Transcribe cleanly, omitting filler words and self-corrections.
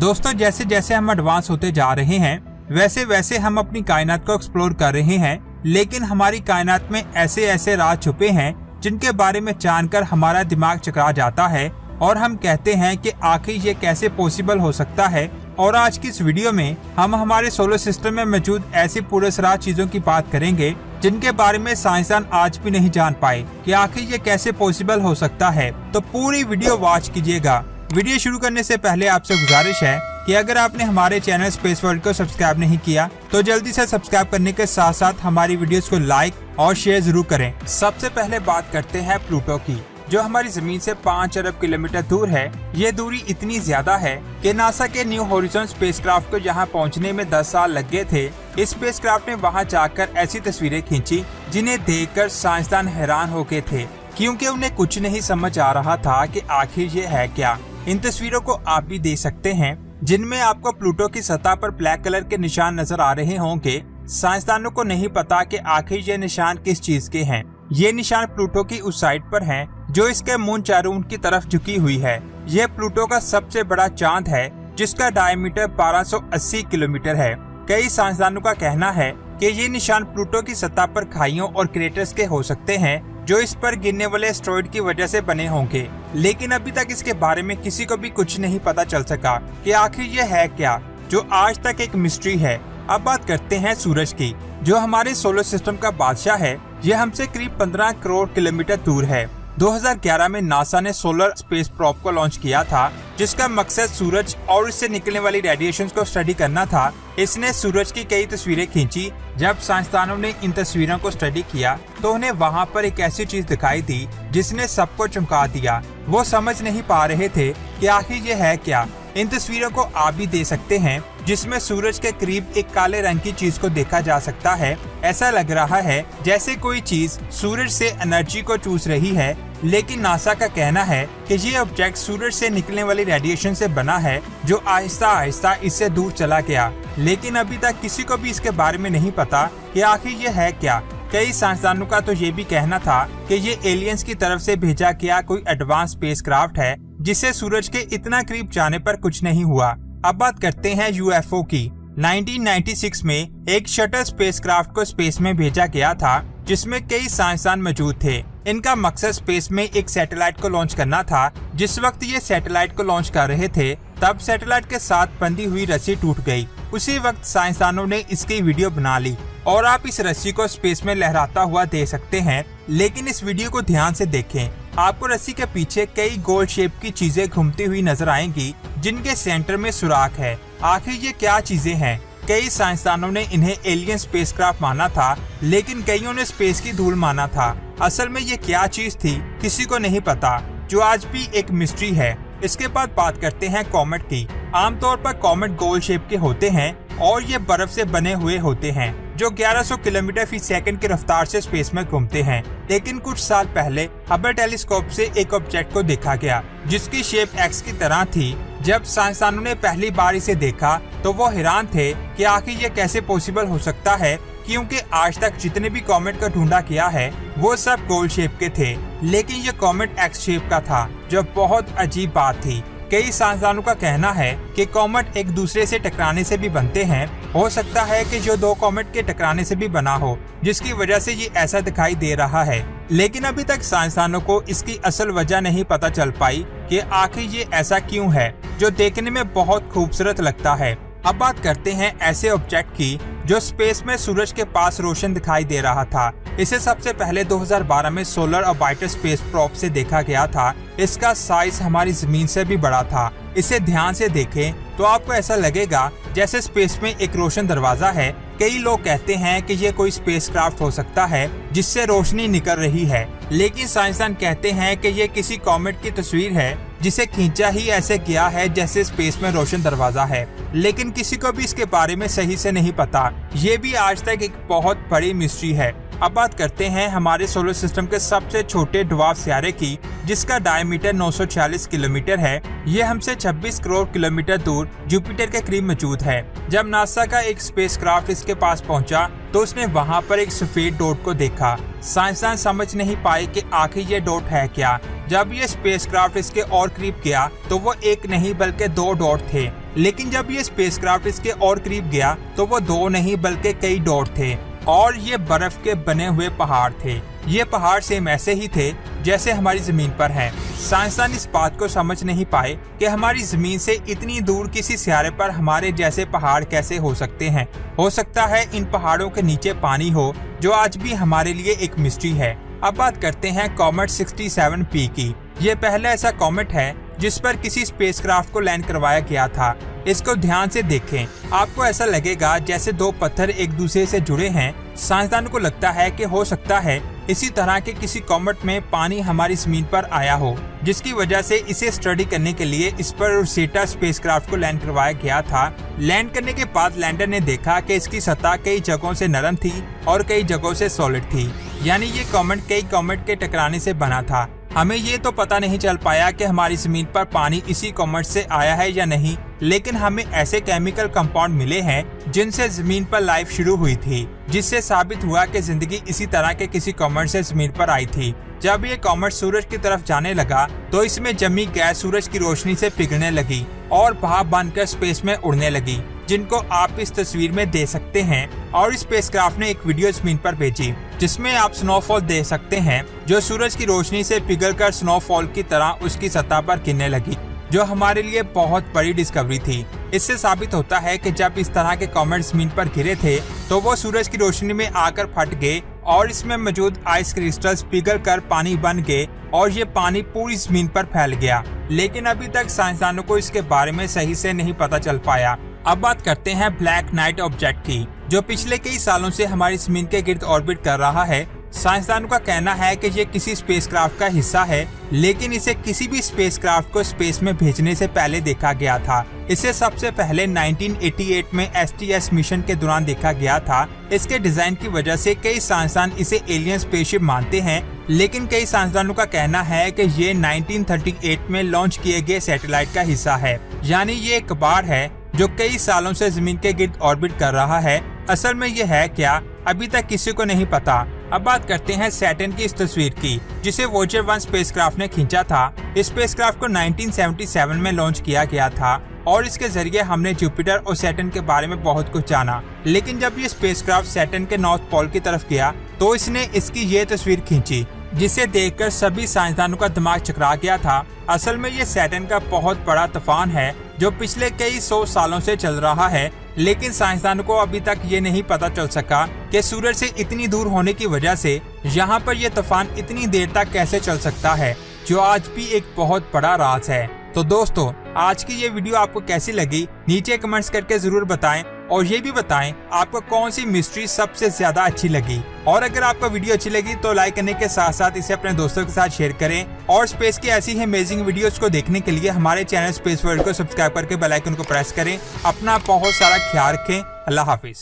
दोस्तों जैसे जैसे हम एडवांस होते जा रहे हैं वैसे वैसे हम अपनी कायनात को एक्सप्लोर कर रहे हैं, लेकिन हमारी कायनात में ऐसे ऐसे राज छुपे हैं जिनके बारे में जानकर हमारा दिमाग चकरा जाता है और हम कहते हैं कि आखिर ये कैसे पॉसिबल हो सकता है। और आज की इस वीडियो में हम हमारे सोलर सिस्टम में मौजूद ऐसी पुरस्कार चीजों की बात करेंगे जिनके बारे में साइंसदान आज भी नहीं जान पाए कि आखिर ये कैसे पॉसिबल हो सकता है। तो पूरी वीडियो वॉच कीजिएगा। वीडियो शुरू करने से पहले आपसे गुजारिश है कि अगर आपने हमारे चैनल स्पेस वर्ल्ड को सब्सक्राइब नहीं किया तो जल्दी से सब्सक्राइब करने के साथ साथ हमारी वीडियोस को लाइक और शेयर जरूर करें। सबसे पहले बात करते हैं प्लूटो की, जो हमारी जमीन से 5 अरब किलोमीटर दूर है। ये दूरी इतनी ज्यादा है कि नासा के न्यू होरिज़न स्पेसक्राफ्ट को यहाँ पहुँचने में 10 साल लग गए थे। इस स्पेसक्राफ्ट ने वहाँ जाकर ऐसी तस्वीरें खींची जिन्हें देखकर साइंसदान हैरान हो गए थे, क्योंकि उन्हें कुछ नहीं समझ आ रहा था कि आखिर ये है क्या। इन तस्वीरों को आप भी देख सकते हैं जिनमें आपको प्लूटो की सतह पर ब्लैक कलर के निशान नजर आ रहे होंगे। साइंसदानों को नहीं पता कि आखिर ये निशान किस चीज के हैं। ये निशान प्लूटो की उस साइड पर हैं जो इसके मून चारों की तरफ झुकी हुई है। यह प्लूटो का सबसे बड़ा चांद है जिसका डायमीटर 1280 किलोमीटर है। कई साइंसदानों का कहना है कि ये निशान प्लूटो की सतह पर खाइयों और क्रेटर्स के हो सकते हैं जो इस पर गिरने वाले एस्टेरॉयड की वजह से बने होंगे, लेकिन अभी तक इसके बारे में किसी को भी कुछ नहीं पता चल सका कि आखिर ये है क्या, जो आज तक एक मिस्ट्री है। अब बात करते हैं सूरज की, जो हमारे सोलर सिस्टम का बादशाह है। यह हमसे करीब 15 करोड़ किलोमीटर दूर है। 2011 में नासा ने सोलर स्पेस प्रोब को लॉन्च किया था, जिसका मकसद सूरज और इससे निकलने वाली रेडिएशन को स्टडी करना था। इसने सूरज की कई तस्वीरें खींची। जब साइंसदानों ने इन तस्वीरों को स्टडी किया तो उन्हें वहाँ पर एक ऐसी चीज दिखाई दी जिसने सबको चमका दिया। वो समझ नहीं पा रहे थे कि आखिर ये है क्या। इन तस्वीरों को आप भी दे सकते हैं जिसमें सूरज के करीब एक काले रंग की चीज को देखा जा सकता है। ऐसा लग रहा है जैसे कोई चीज सूरज से एनर्जी को चूस रही है, लेकिन नासा का कहना है कि ये ऑब्जेक्ट सूरज से निकलने वाली रेडिएशन से बना है जो आहिस्ता आहिस्ता इससे दूर चला गया। लेकिन अभी तक किसी को भी इसके बारे में नहीं पता कि आखिर ये है क्या। कई साइंसदानों का तो ये भी कहना था कि ये एलियंस की तरफ से भेजा गया कोई एडवांस स्पेसक्राफ्ट है जिसे सूरज के इतना करीब जाने पर कुछ नहीं हुआ। अब बात करते हैं यूएफओ की। 1996 में एक शटल स्पेसक्राफ्ट को स्पेस में भेजा गया था जिसमें कई साइंसदान मौजूद थे। इनका मकसद स्पेस में एक सैटेलाइट को लॉन्च करना था। जिस वक्त ये सैटेलाइट को लॉन्च कर रहे थे तब सैटेलाइट के साथ बंधी हुई रस्सी टूट गई। उसी वक्त साइंसदानों ने इसकी वीडियो बना ली और आप इस रस्सी को स्पेस में लहराता हुआ देख सकते हैं। लेकिन इस वीडियो को ध्यान से देखें, आपको रस्सी के पीछे कई गोल शेप की चीजें घूमती हुई नजर आएंगी जिनके सेंटर में सुराख है। आखिर ये क्या चीजें हैं? कई साइंसदानों ने इन्हें एलियन स्पेसक्राफ्ट माना था, लेकिन कईयों ने स्पेस की धूल माना था। असल में ये क्या चीज थी किसी को नहीं पता, जो आज भी एक मिस्ट्री है। इसके बाद बात करते हैं कॉमेट की। आमतौर पर कॉमेट गोल शेप के होते हैं और ये बर्फ से बने हुए होते हैं जो 1100 किलोमीटर फी सेकंड की रफ्तार से स्पेस में घूमते हैं। लेकिन कुछ साल पहले हबल टेलीस्कोप से एक ऑब्जेक्ट को देखा गया जिसकी शेप एक्स की तरह थी। जब साइंसदानों ने पहली बार इसे देखा तो वो हैरान थे कि आखिर ये कैसे पॉसिबल हो सकता है, क्योंकि आज तक जितने भी कॉमेट का ढूंढा किया है वो सब गोल शेप के थे, लेकिन ये कॉमेट एक्स शेप का था, जो बहुत अजीब बात थी। कई साइंसदानों का कहना है कि कॉमेट एक दूसरे से टकराने से भी बनते हैं। हो सकता है कि जो दो कॉमेट के टकराने से भी बना हो, जिसकी वजह से ये ऐसा दिखाई दे रहा है। लेकिन अभी तक साइंसदानों को इसकी असल वजह नहीं पता चल पाई कि आखिर ये ऐसा क्यों है, जो देखने में बहुत खूबसूरत लगता है। अब बात करते हैं ऐसे ऑब्जेक्ट की जो स्पेस में सूरज के पास रोशन दिखाई दे रहा था। इसे सबसे पहले 2012 में सोलर ऑर्बिटर स्पेस प्रोब से देखा गया था। इसका साइज हमारी जमीन से भी बड़ा था। इसे ध्यान से देखें तो आपको ऐसा लगेगा जैसे स्पेस में एक रोशन दरवाजा है। कई लोग कहते हैं कि ये कोई स्पेसक्राफ्ट हो सकता है जिससे रोशनी निकल रही है, लेकिन साइंसदान कहते हैं कि ये किसी कॉमेट की तस्वीर है जिसे खींचा ही ऐसे किया है जैसे स्पेस में रोशन दरवाजा है। लेकिन किसी को भी इसके बारे में सही से नहीं पता। ये भी आज तक एक बहुत बड़ी मिस्ट्री है। अब बात करते हैं हमारे सोलर सिस्टम के सबसे छोटे ड्वार्फ सितारे की, जिसका डायमीटर 946 किलोमीटर है। ये हमसे 26 करोड़ किलोमीटर दूर जुपिटर के करीब मौजूद है। जब नासा का एक स्पेसक्राफ्ट इसके पास पहुंचा तो उसने वहां पर एक सफेद डॉट को देखा। साइंसदान समझ नहीं पाए कि आखिर ये डॉट है क्या। जब ये स्पेसक्राफ्ट इसके और करीब गया तो वो एक नहीं बल्कि 2 डॉट थे, लेकिन जब ये स्पेसक्राफ्ट इसके और करीब गया तो वो 2 नहीं बल्कि कई डॉट थे और ये बर्फ के बने हुए पहाड़ थे। ये पहाड़ सेम ऐसे ही थे जैसे हमारी जमीन पर हैं। साइंसदान इस बात को समझ नहीं पाए कि हमारी जमीन से इतनी दूर किसी सियारे पर हमारे जैसे पहाड़ कैसे हो सकते हैं। हो सकता है इन पहाड़ों के नीचे पानी हो, जो आज भी हमारे लिए एक मिस्ट्री है। अब बात करते हैं कॉमेट 67P की। ये पहला ऐसा कॉमेट है जिस पर किसी स्पेसक्राफ्ट को लैंड करवाया गया था। इसको ध्यान से देखें, आपको ऐसा लगेगा जैसे 2 पत्थर एक दूसरे से जुड़े हैं। साइंसदानों को लगता है कि हो सकता है इसी तरह के किसी कॉमेट में पानी हमारी जमीन पर आया हो, जिसकी वजह से इसे स्टडी करने के लिए इस पर रोसेटा स्पेसक्राफ्ट को लैंड करवाया गया था। लैंड करने के बाद लैंडर ने देखा कि इसकी सतह कई जगहों से नरम थी और कई जगहों से सॉलिड थी, यानी ये कॉमेट कई कॉमेट के टकराने से बना था। हमें ये तो पता नहीं चल पाया कि हमारी जमीन पर पानी इसी कॉमेट से आया है या नहीं, लेकिन हमें ऐसे केमिकल कंपाउंड मिले हैं जिनसे जमीन पर लाइफ शुरू हुई थी, जिससे साबित हुआ कि जिंदगी इसी तरह के किसी कॉमेट से जमीन पर आई थी। जब ये कॉमेट सूरज की तरफ जाने लगा तो इसमें जमी गैस सूरज की रोशनी से पिघलने लगी और भाप बनकर स्पेस में उड़ने लगी, जिनको आप इस तस्वीर में देख सकते हैं। और स्पेसक्राफ्ट ने एक वीडियो जमीन पर भेजी जिसमें आप स्नोफॉल देख सकते हैं, जो सूरज की रोशनी से पिघलकर स्नोफॉल की तरह उसकी सतह पर गिरने लगी, जो हमारे लिए बहुत बड़ी डिस्कवरी थी। इससे साबित होता है कि जब इस तरह के कॉमेट जमीन पर गिरे थे तो वो सूरज की रोशनी में आकर फट गए और इसमें मौजूद आइस क्रिस्टल्स पिघलकर पानी बन गए और ये पानी पूरी जमीन पर फैल गया। लेकिन अभी तक साइंसदानों को इसके बारे में सही से नहीं पता चल पाया। अब बात करते हैं ब्लैक नाइट ऑब्जेक्ट की, जो पिछले कई सालों से हमारी जमीन के गिर्द ऑर्बिट कर रहा है। साइंसदानों का कहना है कि ये किसी स्पेसक्राफ्ट का हिस्सा है, लेकिन इसे किसी भी स्पेसक्राफ्ट को स्पेस में भेजने से पहले देखा गया था। इसे सबसे पहले 1988 में STS मिशन के दौरान देखा गया था। इसके डिजाइन की वजह से कई साइंसदान इसे एलियन स्पेसशिप मानते हैं, लेकिन कई साइंसदानों का कहना है कि ये 1938 में लॉन्च किए गए सैटेलाइट का हिस्सा है, यानी ये एक कबाड़ है जो कई सालों से जमीन के गिर्द ऑर्बिट कर रहा है। असल में ये है क्या, अभी तक किसी को नहीं पता। अब बात करते हैं सैटर्न की इस तस्वीर की, जिसे वॉचर 1 स्पेसक्राफ्ट ने खींचा था। इस स्पेसक्राफ्ट को 1977 में लॉन्च किया गया था और इसके जरिए हमने जुपिटर और सैटर्न के बारे में बहुत कुछ जाना। लेकिन जब ये स्पेसक्राफ्ट सैटर्न के नॉर्थ पोल की तरफ गया तो इसने इसकी ये तस्वीर खींची, जिसे देखकर सभी साइंसदानों का दिमाग चकरा गया था। असल में ये सैटर्न का बहुत बड़ा तूफान है जो पिछले कई 100 सालों से चल रहा है, लेकिन साइंसदानों को अभी तक ये नहीं पता चल सका कि सूरज से इतनी दूर होने की वजह से यहाँ पर यह तूफान इतनी देर तक कैसे चल सकता है, जो आज भी एक बहुत बड़ा राज है। तो दोस्तों, आज की ये वीडियो आपको कैसी लगी नीचे कमेंट्स करके जरूर बताएं और ये भी बताएं आपको कौन सी मिस्ट्री सबसे ज्यादा अच्छी लगी। और अगर आपको वीडियो अच्छी लगी तो लाइक करने के साथ साथ इसे अपने दोस्तों के साथ शेयर करें और स्पेस की ऐसी ही अमेजिंग वीडियोस को देखने के लिए हमारे चैनल स्पेस वर्ल्ड को सब्सक्राइब करके बेल आइकन को प्रेस करें। अपना बहुत सारा ख्याल रखें। अल्लाह हाफिज।